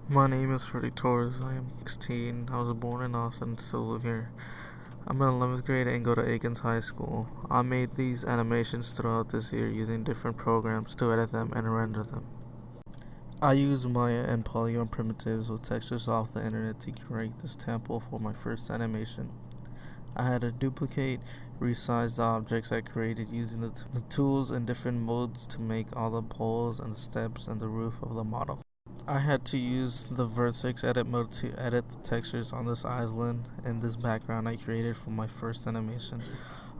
My name is vTorr. I am 16. I was born in Austin and still live here. I'm in 11th grade and go to Aikens High School. I made these animations throughout this year using different programs to edit them and render them. I used Maya and Polygon primitives with textures off the internet to create this temple for my first animation. I had to duplicate, resize the objects I created using the tools in different modes to make all the poles and the steps and the roof of the model. I had to use the vertex edit mode to edit the textures on this island and this background I created for my first animation.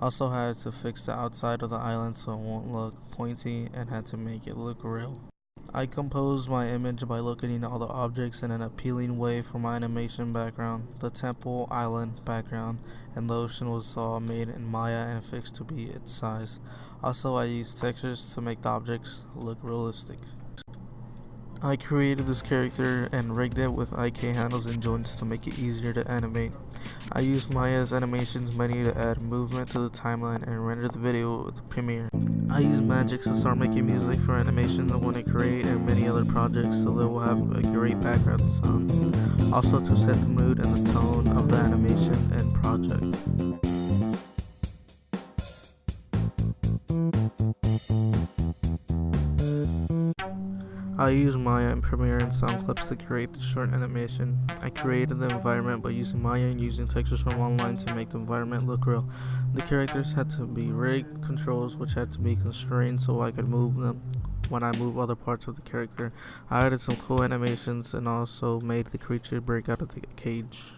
Also had to fix the outside of the island so it won't look pointy and had to make it look real. I composed my image by looking at all the objects in an appealing way for my animation background. The temple island background and the ocean was all made in Maya and fixed to be its size. Also, I used textures to make the objects look realistic. I created this character and rigged it with IK handles and joints to make it easier to animate. I used Maya's animations menu to add movement to the timeline and render the video with Premiere. I used Magic to start making music for animations I want to create and many other projects so they will have a great background sound. Also to set the mood and the tone of the animation and project. I used Maya and Premiere and sound clips to create the short animation. I created the environment by using Maya and using textures from online to make the environment look real. The characters had to be rigged controls which had to be constrained so I could move them when I move other parts of the character. I added some cool animations and also made the creature break out of the cage.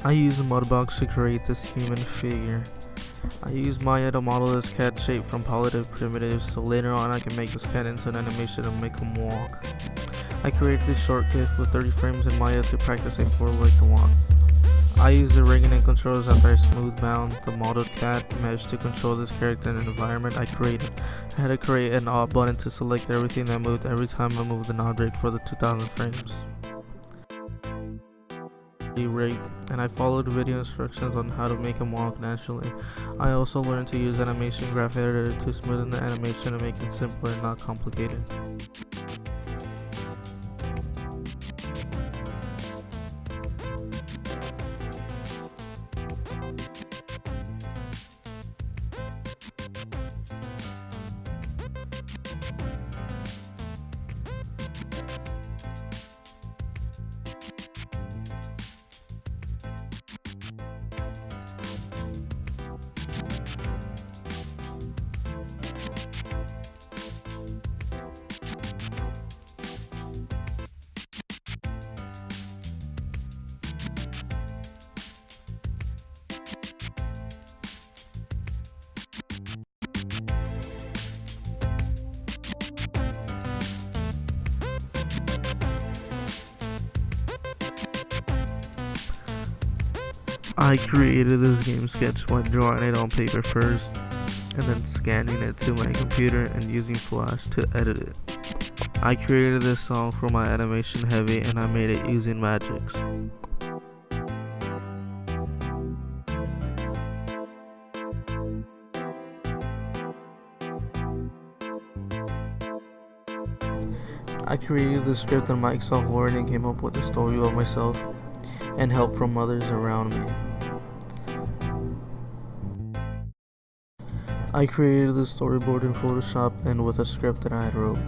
I used Mudbox to create this human figure. I used Maya to model this cat shape from polygon primitives so later on I can make this cat into an animation and make him walk. I created this short GIF with 30 frames in Maya to practice a forward way to walk. I used the rigging and controls after I smooth bound the modeled cat mesh to control this character and environment I created. I had to create an alt button to select everything that moved every time I moved an object for the 2000 frames. Rigged, and I followed video instructions on how to make him walk naturally. I also learned to use animation graph editor to smoothen the animation and make it simpler and not complicated. I created this game sketch by drawing it on paper first and then scanning it to my computer and using Flash to edit it. I created this song for my animation heavy and I made it using Magics. I created the script in Microsoft Word and came up with the story by myself and help from others around me. I created the storyboard in Photoshop and with a script that I had wrote.